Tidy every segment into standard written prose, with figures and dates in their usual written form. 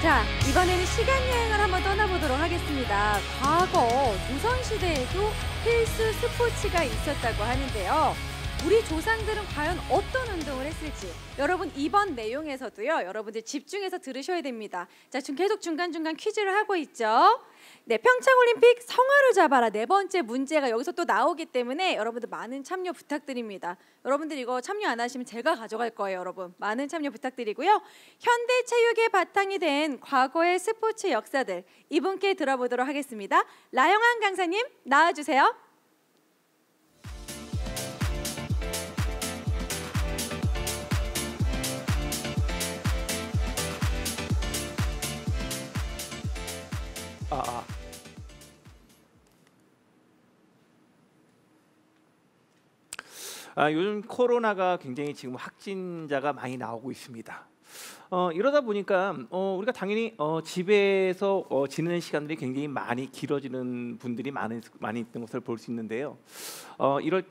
자, 이번에는 시간여행을 한번 떠나보도록 하겠습니다. 과거 조선시대에도 필수 스포츠가 있었다고 하는데요. 우리 조상들은 과연 어떤 운동을 했을지 여러분 이번 내용에서도요. 여러분들 집중해서 들으셔야 됩니다. 자, 지금 계속 중간중간 퀴즈를 하고 있죠. 네, 평창올림픽 성화를 잡아라 네 번째 문제가 여기서 또 나오기 때문에 여러분들 많은 참여 부탁드립니다. 여러분들 이거 참여 안 하시면 제가 가져갈 거예요. 여러분 많은 참여 부탁드리고요. 현대 체육의 바탕이 된 과거의 스포츠 역사들 이분께 들어보도록 하겠습니다. 라영한 강사님 나와주세요. 요즘 코로나가 굉장히 지금 확진자가 많이 나오고 있습니다. 이러다 보니까 우리가 당연히 집에서 지내는 시간들이 굉장히 많이 길어지는 분들이 많이 있는 것을 볼 수 있는데요. 이럴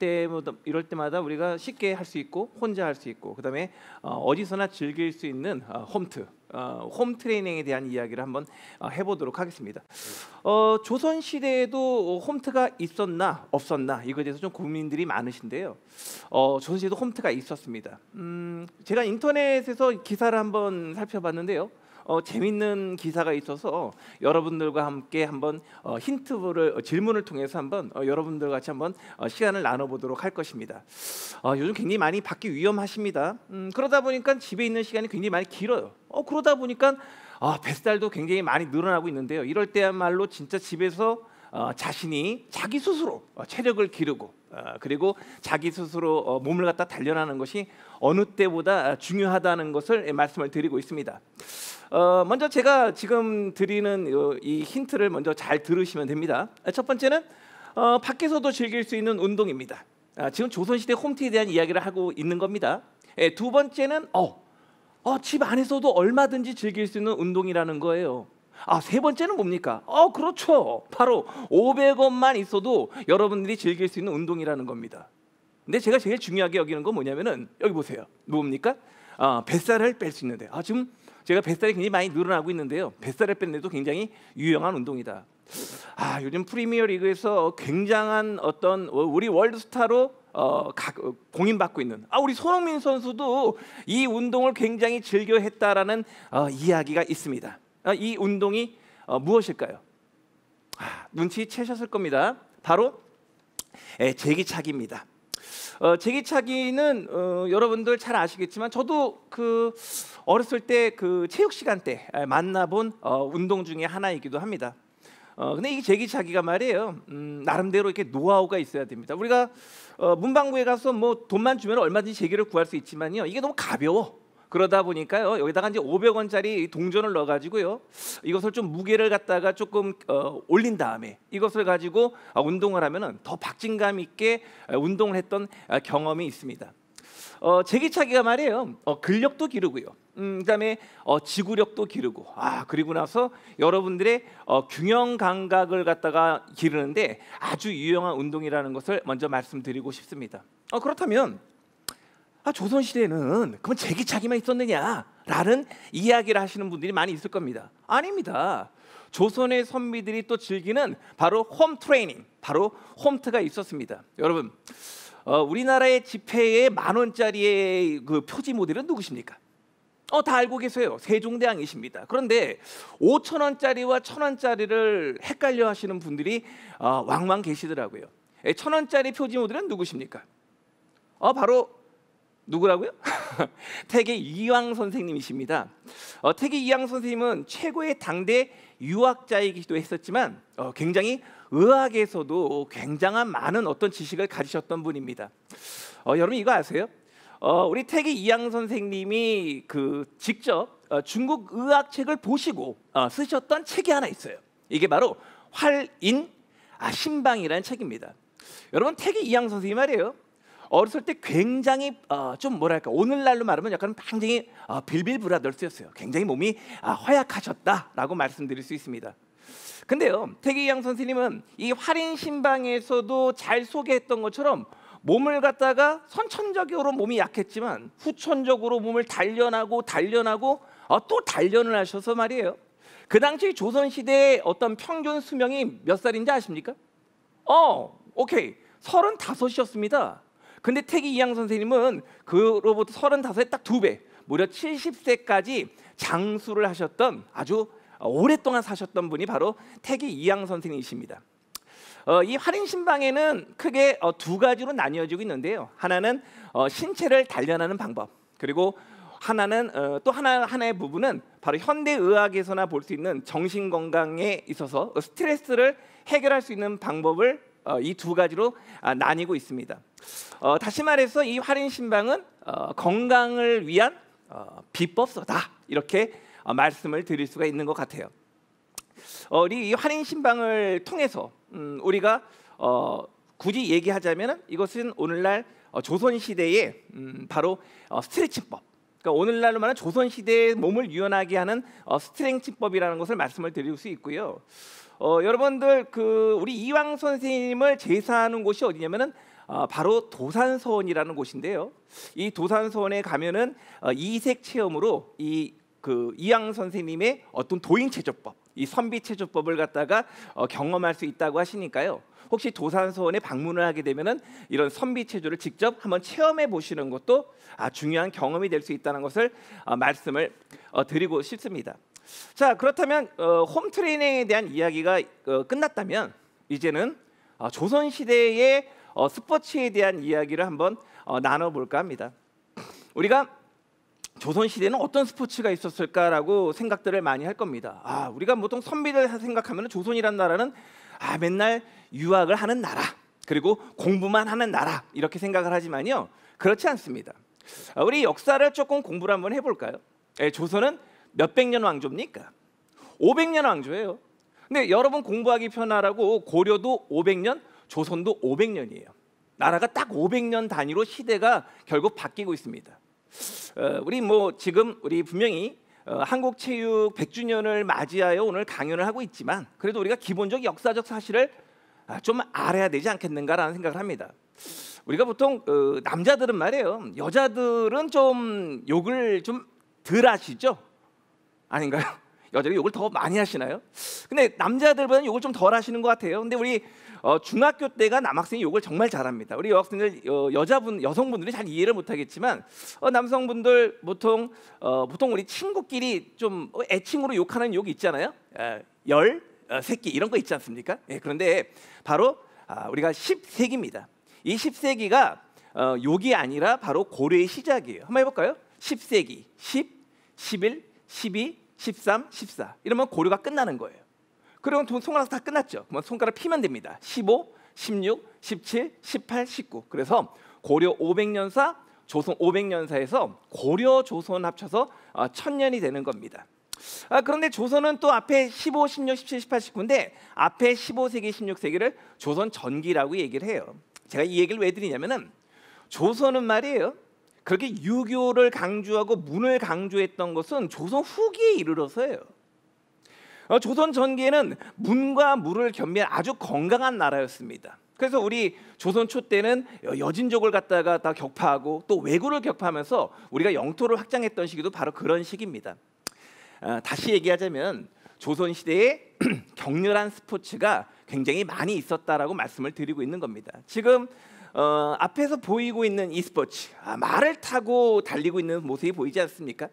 때마다 우리가 쉽게 할 수 있고 혼자 할 수 있고 그다음에 어디서나 즐길 수 있는 홈 트레이닝에 대한 이야기를 한번 해보도록 하겠습니다. 조선 시대에도 홈트가 있었나 없었나 이거에 대해서 좀 고민들이 많으신데요. 조선 시대도 홈트가 있었습니다. 제가 인터넷에서 기사를 한번 살펴봤는데요. 재밌는 기사가 있어서 여러분들과 함께 한번 질문을 통해서 한번 여러분들 같이 한번 시간을 나눠보도록 할 것입니다. 요즘 굉장히 많이 밖이 위험하십니다. 그러다 보니까 집에 있는 시간이 굉장히 많이 길어요. 그러다 보니까 뱃살도 굉장히 많이 늘어나고 있는데요. 이럴 때야말로 진짜 집에서 자신이 자기 스스로 체력을 기르고 그리고 자기 스스로 몸을 갖다 단련하는 것이 어느 때보다 중요하다는 것을 말씀을 드리고 있습니다. 먼저 제가 지금 드리는 이 힌트를 먼저 잘 들으시면 됩니다. 첫 번째는 밖에서도 즐길 수 있는 운동입니다. 지금 조선시대 홈트에 대한 이야기를 하고 있는 겁니다. 두 번째는 집 안에서도 얼마든지 즐길 수 있는 운동이라는 거예요. 세 번째는 뭡니까? 그렇죠. 바로 500원만 있어도 여러분들이 즐길 수 있는 운동이라는 겁니다. 근데 제가 제일 중요하게 여기는 건 뭐냐면은 여기 보세요. 뭡니까? 뱃살을 뺄 수 있는데 지금 제가 뱃살이 굉장히 많이 늘어나고 있는데요. 뱃살을 뺀데도 굉장히 유용한 운동이다. 요즘 프리미어 리그에서 굉장한 어떤 우리 월드스타로 공인받고 있는 우리 손흥민 선수도 이 운동을 굉장히 즐겨 했다라는 이야기가 있습니다. 이 운동이 무엇일까요? 눈치채셨을 겁니다. 바로 제기차기입니다. 제기차기는 여러분들 잘 아시겠지만 저도 어렸을 때 체육 시간 때 만나본 운동 중에 하나이기도 합니다. 근데 이 제기차기가 말이에요. 나름대로 이렇게 노하우가 있어야 됩니다. 우리가 문방구에 가서 뭐 돈만 주면 얼마든지 제기를 구할 수 있지만요. 이게 너무 가벼워. 그러다 보니까요. 여기다가 이제 500원짜리 동전을 넣어 가지고요. 이것을 좀 무게를 갖다가 조금 올린 다음에 이것을 가지고 운동을 하면은 더 박진감 있게 운동을 했던 경험이 있습니다. 제기차기가 말이에요. 근력도 기르고요. 그다음에 지구력도 기르고 그리고 나서 여러분들의 균형 감각을 갖다가 기르는데 아주 유용한 운동이라는 것을 먼저 말씀드리고 싶습니다. 그렇다면 조선시대에는 그러면 제기차기만 있었느냐라는 이야기를 하시는 분들이 많이 있을 겁니다. 아닙니다. 조선의 선비들이 또 즐기는 바로 홈 트레이닝, 바로 홈트가 있었습니다. 여러분, 우리나라의 지폐에 10,000원짜리의 표지 모델은 누구십니까? 다 알고 계세요. 세종대왕이십니다. 그런데 5,000원짜리와 1,000원짜리를 헷갈려 하시는 분들이 왕왕 계시더라고요. 1,000원짜리 표지 모델은 누구십니까? 바로 누구라고요? 태계 이황 선생님이십니다. 태계 이황 선생님은 최고의 당대 유학자이기도 했었지만 굉장히 의학에서도 굉장한 많은 어떤 지식을 가지셨던 분입니다. 여러분 이거 아세요? 우리 태계 이황 선생님이 직접 중국 의학책을 보시고 쓰셨던 책이 하나 있어요. 이게 바로 활인 신방이라는 책입니다. 여러분 태계 이황 선생님 말이에요. 어렸을 때 굉장히 좀 뭐랄까 오늘날로 말하면 약간 굉장히 빌빌브라더스였어요. 굉장히 몸이 허약하셨다라고 말씀드릴 수 있습니다. 근데요 태계이황 선생님은 이 활인신방에서도 잘 소개했던 것처럼 몸을 갖다가 선천적으로 몸이 약했지만 후천적으로 몸을 단련하고 또 단련을 하셔서 말이에요. 그 당시 조선 시대의 어떤 평균 수명이 몇 살인지 아십니까? 오케이. 35이었습니다. 근데 태기 이항 선생님은 그로부터 35의 딱 2배, 무려 70세까지 장수를 하셨던 아주 오랫동안 사셨던 분이 바로 태기 이항 선생님이십니다. 이 활인신방에는 크게 두 가지로 나뉘어지고 있는데요. 하나는 신체를 단련하는 방법, 그리고 하나는 또 하나의 부분은 바로 현대의학에서나 볼 수 있는 정신 건강에 있어서 스트레스를 해결할 수 있는 방법을 이 두 가지로 나뉘고 있습니다. 다시 말해서 이 활인신방은 건강을 위한 비법서다, 이렇게 말씀을 드릴 수가 있는 것 같아요. 우리 이 활인신방을 통해서 우리가 굳이 얘기하자면 이것은 오늘날 조선 시대의 바로 스트레칭법, 그러니까 오늘날로 말하는 조선 시대의 몸을 유연하게 하는 스트레칭법이라는 것을 말씀을 드릴 수 있고요. 여러분들 우리 이황 선생님을 제사하는 곳이 어디냐면은 바로 도산서원이라는 곳인데요. 이 도산서원에 가면은 이색 체험으로 이황 선생님의 어떤 도인체조법, 이 선비체조법을 갖다가 경험할 수 있다고 하시니까요. 혹시 도산서원에 방문을 하게 되면은 이런 선비체조를 직접 한번 체험해 보시는 것도 중요한 경험이 될 수 있다는 것을 말씀을 드리고 싶습니다. 자, 그렇다면 홈트레이닝에 대한 이야기가 끝났다면 이제는 조선 시대의 스포츠에 대한 이야기를 한번 나눠볼까 합니다. 우리가 조선 시대는 어떤 스포츠가 있었을까라고 생각들을 많이 할 겁니다. 우리가 보통 선비들 생각하면 조선이란 나라는 맨날 유학을 하는 나라, 그리고 공부만 하는 나라, 이렇게 생각을 하지만요, 그렇지 않습니다. 우리 역사를 조금 공부를 한번 해볼까요? 조선은 몇백 년 왕조입니까? 500년 왕조예요. 근데 여러분 공부하기 편하라고 고려도 500년, 조선도 500년이에요. 나라가 딱 500년 단위로 시대가 결국 바뀌고 있습니다. 지금 우리 분명히 한국체육 100주년을 맞이하여 오늘 강연을 하고 있지만, 그래도 우리가 기본적 역사적 사실을 좀 알아야 되지 않겠는가라는 생각을 합니다. 우리가 보통 남자들은 말이에요, 여자들은 좀 욕을 좀 덜 하시죠? 아닌가요? 여자들이 욕을 더 많이 하시나요? 근데 남자들보다는 욕을 좀 덜 하시는 것 같아요. 근데 우리 중학교 때가 남학생이 욕을 정말 잘합니다. 우리 여학생들, 여성분들이 잘 이해를 못하겠지만 남성분들 보통 우리 친구끼리 좀 애칭으로 욕하는 욕 있잖아요. 새끼 이런 거 있지 않습니까? 그런데 바로 우리가 10세기입니다. 이 10세기가 욕이 아니라 바로 고려의 시작이에요. 한번 해볼까요? 10세기, 10, 11, 12, 13, 14 이러면 고려가 끝나는 거예요. 그러면 손가락 다 끝났죠. 그러면 손가락 피면 됩니다. 15, 16, 17, 18, 19. 그래서 고려 500년사, 조선 500년사에서 고려 조선 합쳐서 1000년이 되는 겁니다. 그런데 조선은 또 앞에 15, 16, 17, 18, 19인데 앞에 15세기, 16세기를 조선 전기라고 얘기를 해요. 제가 이 얘기를 왜 드리냐면은 조선은 말이에요, 그렇게 유교를 강조하고 문을 강조했던 것은 조선 후기에 이르러서예요. 조선 전기에는 문과 무를 겸비한 아주 건강한 나라였습니다. 그래서 우리 조선 초 때는 여진족을 갖다가 다 격파하고 또 왜구를 격파하면서 우리가 영토를 확장했던 시기도 바로 그런 시기입니다. 다시 얘기하자면 조선 시대에 격렬한 스포츠가 굉장히 많이 있었다라고 말씀을 드리고 있는 겁니다. 지금 앞에서 보이고 있는 이 스포츠, 말을 타고 달리고 있는 모습이 보이지 않습니까?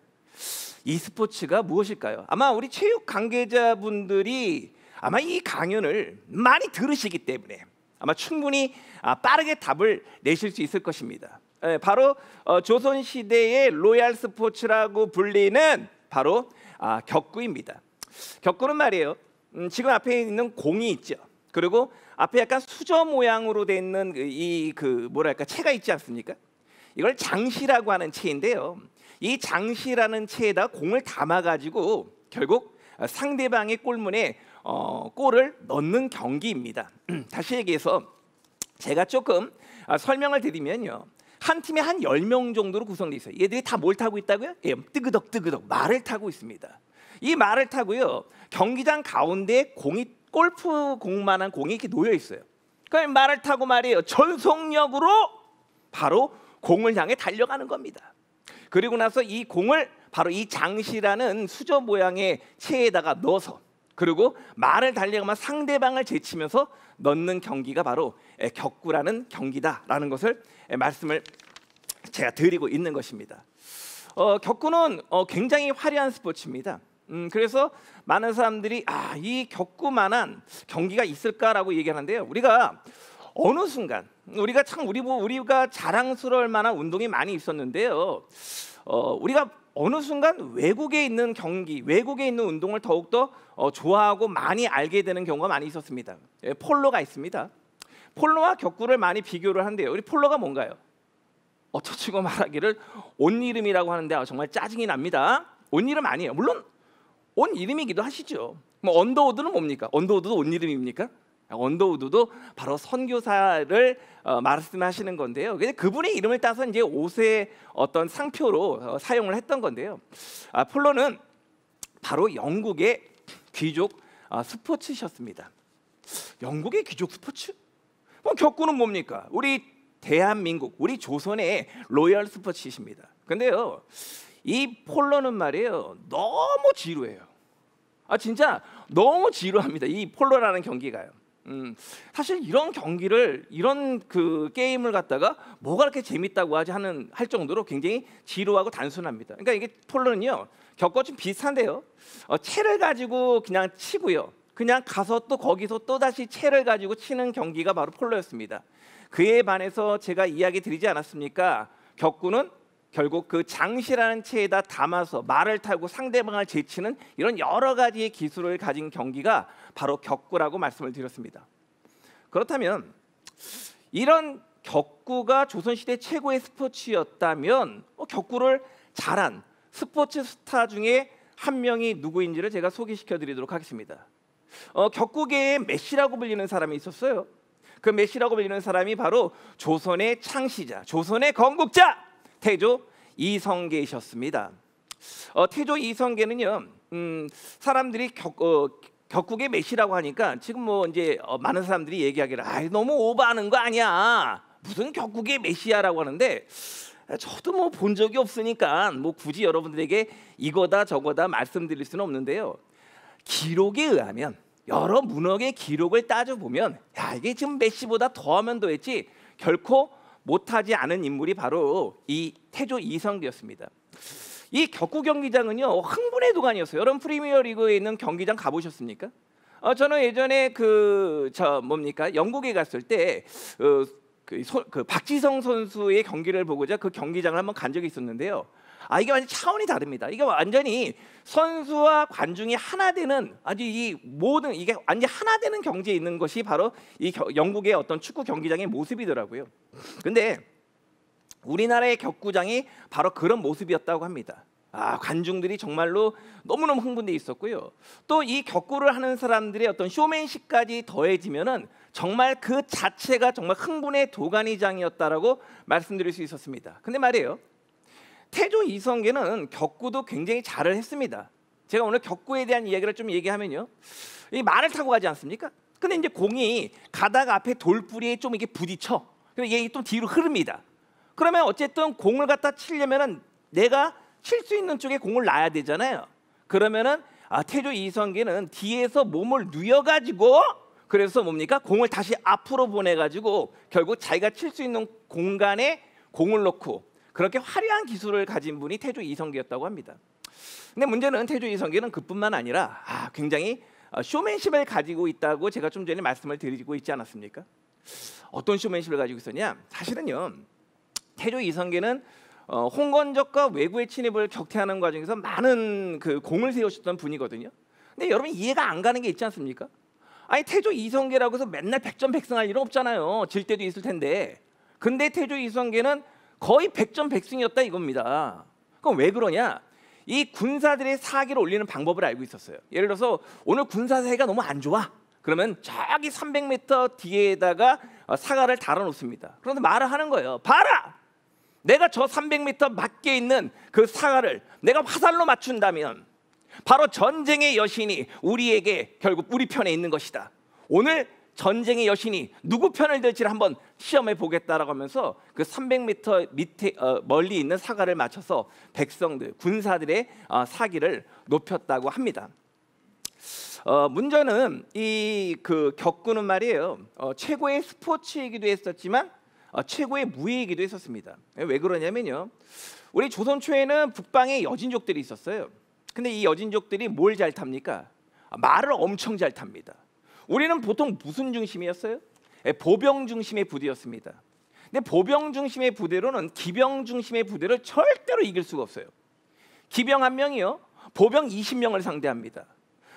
이 스포츠가 무엇일까요? 아마 우리 체육 관계자분들이 아마 이 강연을 많이 들으시기 때문에 아마 충분히 빠르게 답을 내실 수 있을 것입니다. 바로 조선 시대의 로얄 스포츠라고 불리는 바로 격구입니다. 격구는 말이에요, 지금 앞에 있는 공이 있죠. 그리고 앞에 약간 수저 모양으로 돼 있는 채가 있지 않습니까? 이걸 장시라고 하는 채인데요. 이 장시라는 채에다 공을 담아가지고 결국 상대방의 골문에 골을 넣는 경기입니다. 다시 얘기해서 제가 조금 설명을 드리면요, 한 팀에 한 10명 정도로 구성되어 있어요. 얘들이 다 뭘 타고 있다고요? 뜨그덕 말을 타고 있습니다. 이 말을 타고요, 경기장 가운데 골프 공만한 공이 이렇게 놓여 있어요. 그러니까 말을 타고 말이에요, 전속력으로 바로 공을 향해 달려가는 겁니다. 그리고 나서 이 공을 바로 이 장시라는 수저 모양의 체에다가 넣어서 그리고 말을 달리가면 상대방을 제치면서 넣는 경기가 바로 격구라는 경기다라는 것을 말씀을 제가 드리고 있는 것입니다. 격구는 굉장히 화려한 스포츠입니다. 그래서 많은 사람들이 이 격구만한 경기가 있을까라고 얘기하는데요. 우리가 어느 순간 우리가 자랑스러울 만한 운동이 많이 있었는데요. 우리가 어느 순간 외국에 있는 경기, 외국에 있는 운동을 더욱더 좋아하고 많이 알게 되는 경우가 많이 있었습니다. 폴로가 있습니다. 폴로와 격구를 많이 비교를 한대요. 우리 폴로가 뭔가요? 어쩌치고 말하기를 온 이름이라고 하는데 정말 짜증이 납니다. 온 이름 아니에요. 물론 온 이름이기도 하시죠. 뭐 언더우드는 뭡니까? 언더우드도 온 이름입니까? 언더우드도 바로 선교사를 말씀하시는 건데요. 근데 그분의 이름을 따서 이제 옷의 어떤 상표로 사용을 했던 건데요. 폴로는 바로 영국의 귀족 스포츠셨습니다. 영국의 귀족 스포츠? 격구는 뭡니까? 우리 대한민국, 우리 조선의 로열 스포츠십니다. 근데요, 이 폴로는 말이에요, 너무 지루해요. 진짜 너무 지루합니다. 이 폴로라는 경기가요. 사실 이런 경기를, 이런 그 게임을 갖다가 뭐가 그렇게 재밌다고 할 정도로 굉장히 지루하고 단순합니다. 그러니까 이게 폴로는요, 격과 좀 비슷한데요. 채를 가지고 그냥 치고요. 그냥 가서 또 거기서 또 다시 채를 가지고 치는 경기가 바로 폴로였습니다. 그에 반해서 제가 이야기 드리지 않았습니까? 격구는 결국 그 장시라는 채에다 담아서 말을 타고 상대방을 제치는 이런 여러 가지의 기술을 가진 경기가 바로 격구라고 말씀을 드렸습니다. 그렇다면 이런 격구가 조선시대 최고의 스포츠였다면 격구를 잘한 스포츠 스타 중에 한 명이 누구인지를 제가 소개시켜 드리도록 하겠습니다. 격구계의 메시라고 불리는 사람이 있었어요. 그 메시라고 불리는 사람이 바로 조선의 창시자, 조선의 건국자 태조 이성계이셨습니다. 태조 이성계는요, 사람들이 격국의 메시라고 하니까 지금 뭐 이제 많은 사람들이 얘기하기를 너무 오버하는 거 아니야, 무슨 격국의 메시아라고 하는데, 저도 뭐 본 적이 없으니까 뭐 굳이 여러분들에게 이거다 저거다 말씀드릴 수는 없는데요. 기록에 의하면, 여러 문헌의 기록을 따져보면 이게 지금 메시보다 더하면 더했지 결코 못하지 않은 인물이 바로 이 태조 이성계였습니다. 이 격구 경기장은요, 흥분의 도가니였어요. 여러분 프리미어리그에 있는 경기장 가보셨습니까? 저는 예전에 영국에 갔을 때 박지성 선수의 경기를 보고자 그 경기장을 한번 간 적이 있었는데요. 이게 완전 차원이 다릅니다. 이게 완전히 선수와 관중이 하나 되는, 이게 완전 하나 되는 경지에 있는 것이 바로 이 영국의 어떤 축구 경기장의 모습이더라고요. 근데 우리나라의 격구장이 바로 그런 모습이었다고 합니다. 관중들이 정말로 너무너무 흥분돼 있었고요. 또 이 격구를 하는 사람들의 어떤 쇼맨십까지 더해지면은 정말 그 자체가 정말 흥분의 도가니장이었다라고 말씀드릴 수 있었습니다. 근데 말이에요, 태조 이성계는 격구도 굉장히 잘을 했습니다. 제가 오늘 격구에 대한 이야기를 좀 얘기하면요, 이 말을 타고 가지 않습니까? 근데 이제 공이 가다가 앞에 돌뿌리에 좀 이게 부딪혀. 그래서 이게 좀 뒤로 흐릅니다. 그러면 어쨌든 공을 갖다 치려면은 내가 칠 수 있는 쪽에 공을 놔야 되잖아요. 그러면은 태조 이성계는 뒤에서 몸을 누여가지고, 그래서 뭡니까? 공을 다시 앞으로 보내가지고 결국 자기가 칠 수 있는 공간에 공을 넣고, 그렇게 화려한 기술을 가진 분이 태조 이성계였다고 합니다. 근데 문제는 태조 이성계는 그뿐만 아니라 굉장히 쇼맨십을 가지고 있다고 제가 좀 전에 말씀을 드리고 있지 않았습니까? 어떤 쇼맨십을 가지고 있었냐? 사실은요, 태조 이성계는 홍건적과 왜구의 침입을 격퇴하는 과정에서 많은 그 공을 세우셨던 분이거든요. 근데 여러분 이해가 안 가는 게 있지 않습니까? 태조 이성계라고 해서 맨날 백전백승할 일은 없잖아요. 질 때도 있을 텐데. 근데 태조 이성계는 거의 백전백승이었다 이겁니다. 그럼 왜 그러냐? 이 군사들의 사기를 올리는 방법을 알고 있었어요. 예를 들어서 오늘 군사 사기가 너무 안 좋아. 그러면 저기 300m 뒤에다가 사가를 달아놓습니다. 그런데 말을 하는 거예요. 봐라! 내가 저 300m 밖에 있는 그 사가를 내가 화살로 맞춘다면 바로 전쟁의 여신이 우리에게 결국 우리 편에 있는 것이다. 오늘 전쟁의 여신이 누구 편을 들지를 한번 시험해 보겠다라고 하면서 그 300m 밑에 멀리 있는 사과를 맞춰서 백성들, 군사들의 사기를 높였다고 합니다. 문제는 이 그 격구는 말이에요. 최고의 스포츠이기도 했었지만 최고의 무예이기도 했었습니다. 왜 그러냐면요. 우리 조선 초에는 북방에 여진족들이 있었어요. 근데 이 여진족들이 뭘 잘 탑니까? 말을 엄청 잘 탑니다. 우리는 보통 무슨 중심이었어요? 보병 중심의 부대였습니다. 근데 보병 중심의 부대로는 기병 중심의 부대를 절대로 이길 수가 없어요. 기병 한 명이요, 보병 20명을 상대합니다.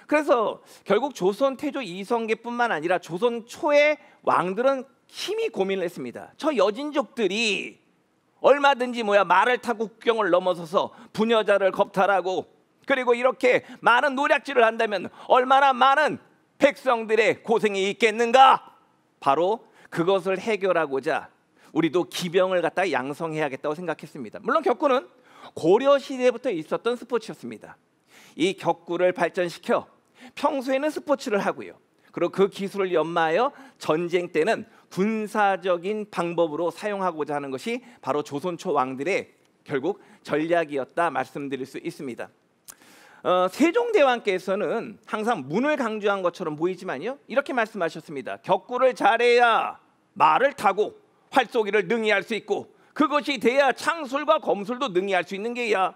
그래서 결국 조선 태조 이성계뿐만 아니라 조선 초의 왕들은 힘이 고민을 했습니다. 저 여진족들이 얼마든지 말을 타고 국경을 넘어서서 부녀자를 겁탈하고 그리고 이렇게 많은 노략질을 한다면 얼마나 많은 백성들의 고생이 있겠는가? 바로 그것을 해결하고자 우리도 기병을 갖다 양성해야겠다고 생각했습니다. 물론 격구는 고려 시대부터 있었던 스포츠였습니다. 이 격구를 발전시켜 평소에는 스포츠를 하고요, 그리고 그 기술을 연마하여 전쟁 때는 군사적인 방법으로 사용하고자 하는 것이 바로 조선초 왕들의 결국 전략이었다 말씀드릴 수 있습니다. 세종대왕께서는 항상 문을 강조한 것처럼 보이지만요, 이렇게 말씀하셨습니다. 격구를 잘해야 말을 타고 활쏘기를 능히 할 수 있고 그것이 돼야 창술과 검술도 능히 할 수 있는 게야.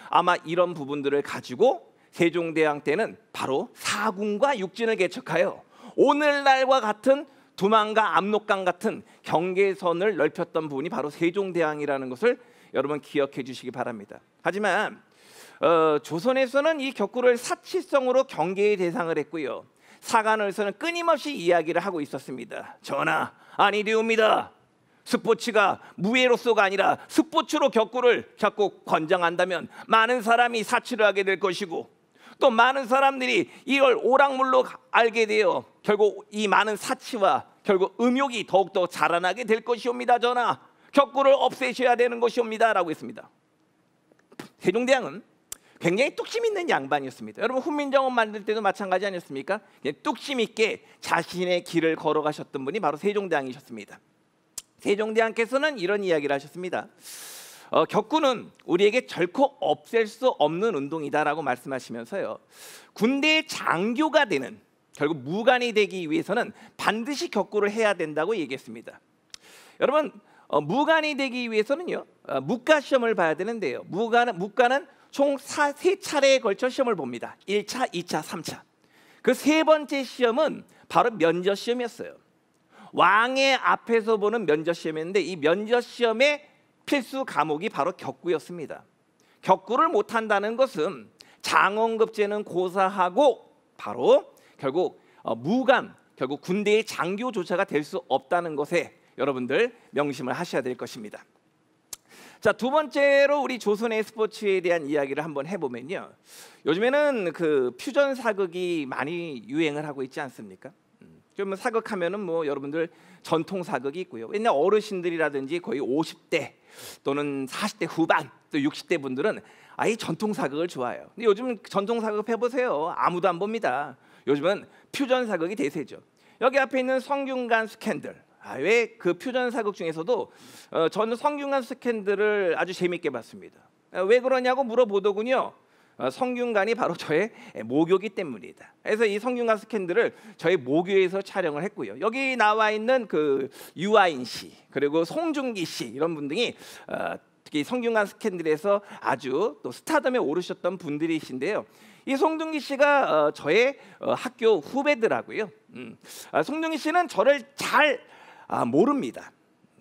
아마 이런 부분들을 가지고 세종대왕 때는 바로 사군과 육진을 개척하여 오늘날과 같은 두만과 압록강 같은 경계선을 넓혔던 분이 바로 세종대왕이라는 것을 여러분 기억해 주시기 바랍니다. 하지만 조선에서는 이 격구를 사치성으로 경계의 대상을 했고요, 사관에서는 끊임없이 이야기를 하고 있었습니다. 전하, 아니되옵니다. 스포츠가 무예로서가 아니라 스포츠로 격구를 자꾸 권장한다면 많은 사람이 사치를 하게 될 것이고 또 많은 사람들이 이걸 오락물로 알게 되어 결국 이 많은 사치와 결국 음욕이 더욱더 자라나게 될 것이옵니다. 전하, 격구를 없애셔야 되는 것이옵니다 라고 했습니다. 세종대왕은 굉장히 뚝심 있는 양반이었습니다. 여러분 훈민정음 만들 때도 마찬가지 아니었습니까? 뚝심 있게 자신의 길을 걸어가셨던 분이 바로 세종대왕이셨습니다. 세종대왕께서는 이런 이야기를 하셨습니다. 격구는 우리에게 결코 없앨 수 없는 운동이다라고 말씀하시면서요, 군대의 장교가 되는, 결국 무관이 되기 위해서는 반드시 격구를 해야 된다고 얘기했습니다. 여러분 무관이 되기 위해서는요, 묵가 시험을 봐야 되는데요, 묵가는 총 3차례에 걸쳐 시험을 봅니다. 1차, 2차, 3차. 그 세 번째 시험은 바로 면접 시험이었어요. 왕의 앞에서 보는 면접 시험이었는데 이 면접 시험의 필수 과목이 바로 격구였습니다. 격구를 못한다는 것은 장원급제는 고사하고 바로 결국 무관, 결국 군대의 장교조차가 될 수 없다는 것에 여러분들 명심을 하셔야 될 것입니다. 자, 두 번째로 우리 조선의 스포츠에 대한 이야기를 한번 해보면요, 요즘에는 그 퓨전 사극이 많이 유행을 하고 있지 않습니까? 좀 사극하면은 여러분들 전통 사극이 있고요. 옛날 어르신들이라든지 거의 50대 또는 40대 후반 또 60대 분들은 아예 전통 사극을 좋아해요. 근데 요즘 전통 사극 해보세요. 아무도 안 봅니다. 요즘은 퓨전 사극이 대세죠. 여기 앞에 있는 성균관 스캔들. 왜 그 퓨전 사극 중에서도 저는 성균관 스캔들을 아주 재밌게 봤습니다. 왜 그러냐고 물어보더군요. 성균관이 바로 저의 모교기 때문이다. 그래서 이 성균관 스캔들을 저희 모교에서 촬영을 했고요. 여기 나와 있는 그 유아인 씨 그리고 송중기 씨 이런 분들이 특히 성균관 스캔들에서 아주 또 스타덤에 오르셨던 분들이신데요. 이 송중기 씨가 저의 학교 후배더라고요. 송중기 씨는 저를 잘 모릅니다.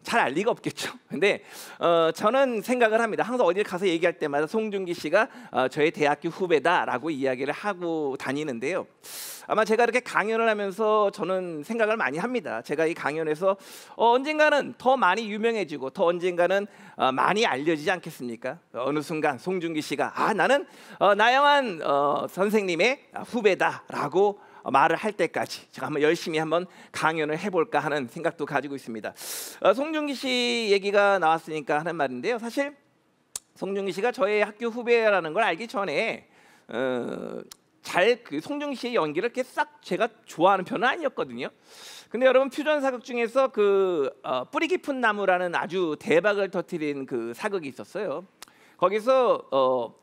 잘 알 리가 없겠죠. 근데 저는 생각을 합니다. 항상 어딜 가서 얘기할 때마다 송중기 씨가 저의 대학교 후배다라고 이야기를 하고 다니는데요. 아마 제가 이렇게 강연을 하면서 저는 생각을 많이 합니다. 제가 이 강연에서 언젠가는 더 많이 유명해지고 더 언젠가는 많이 알려지지 않겠습니까? 어느 순간 송중기 씨가 나는 나영환 선생님의 후배다라고 말을 할 때까지 제가 열심히 한번 강연을 해볼까 하는 생각도 가지고 있습니다. 송중기 씨 얘기가 나왔으니까 하는 말인데요. 사실 송중기 씨가 저의 학교 후배라는 걸 알기 전에 잘 그 송중기 씨의 연기를 이렇게 싹 제가 좋아하는 편은 아니었거든요. 근데 여러분 퓨전 사극 중에서 그 뿌리 깊은 나무라는 아주 대박을 터뜨린 그 사극이 있었어요. 거기서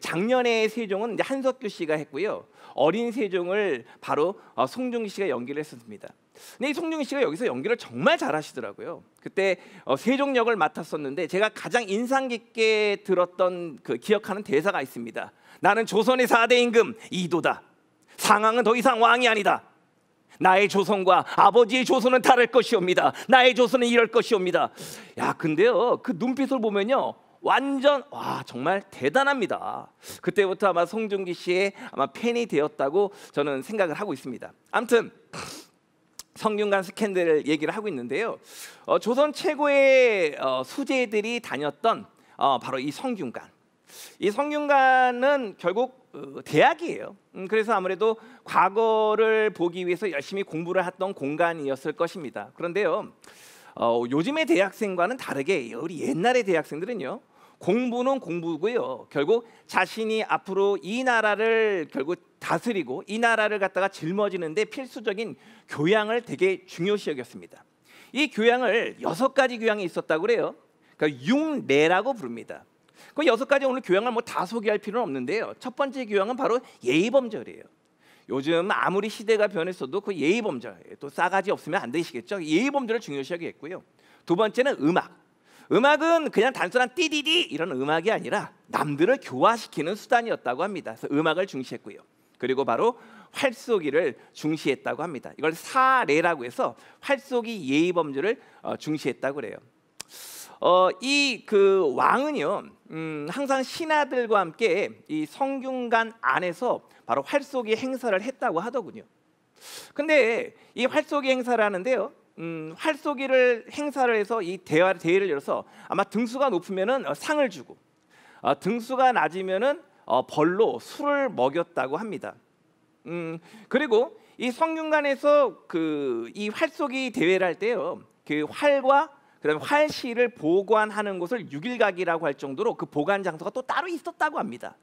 작년의 세종은 이제 한석규 씨가 했고요. 어린 세종을 바로 송중기 씨가 연기를 했었습니다. 근데 이 송중기 씨가 여기서 연기를 정말 잘하시더라고요. 그때 세종 역을 맡았었는데 제가 가장 인상 깊게 들었던 그 기억하는 대사가 있습니다. 나는 조선의 4대 임금 이도다. 상황은 더 이상 왕이 아니다. 나의 조선과 아버지의 조선은 다를 것이옵니다. 나의 조선은 이럴 것이옵니다. 야, 근데요 그 눈빛을 보면요 완전 와 정말 대단합니다. 그때부터 아마 송중기 씨의 아마 팬이 되었다고 저는 생각을 하고 있습니다. 아무튼 성균관 스캔들 얘기를 하고 있는데요. 조선 최고의 수재들이 다녔던 바로 이 성균관. 이 성균관은 결국 대학이에요. 그래서 아무래도 과거를 보기 위해서 열심히 공부를 했던 공간이었을 것입니다. 그런데요, 요즘의 대학생과는 다르게 우리 옛날의 대학생들은요, 공부는 공부고요. 결국 자신이 앞으로 이 나라를 결국 다스리고 이 나라를 갖다가 짊어지는데 필수적인 교양을 되게 중요시 여겼습니다. 이 교양을 6가지 교양이 있었다고 그래요. 그러니까 6내라고 부릅니다. 그 6가지 오늘 교양을 뭐 다 소개할 필요는 없는데요. 첫 번째 교양은 바로 예의범절이에요. 요즘 아무리 시대가 변했어도 그 예의범절, 또 싸가지 없으면 안 되시겠죠. 예의범절을 중요시 여겼고요. 두 번째는 음악. 음악은 그냥 단순한 띠디디 이런 음악이 아니라 남들을 교화시키는 수단이었다고 합니다. 그래서 음악을 중시했고요. 그리고 바로 활쏘기를 중시했다고 합니다. 이걸 사례라고 해서 활쏘기 예의범절을 중시했다고 그래요. 이 그 왕은요, 항상 신하들과 함께 이 성균관 안에서 바로 활쏘기 행사를 했다고 하더군요. 근데 이 활쏘기 행사를 하는데요, 활쏘기를 행사를 해서 이 대회를 열어서 아마 등수가 높으면은 상을 주고, 등수가 낮으면은 벌로 술을 먹였다고 합니다. 그리고 이 성균관에서 그 이 활쏘기 대회를 할 때요, 그 활과 그다음에 활시를 보관하는 곳을 육일각이라고 할 정도로 그 보관 장소가 또 따로 있었다고 합니다.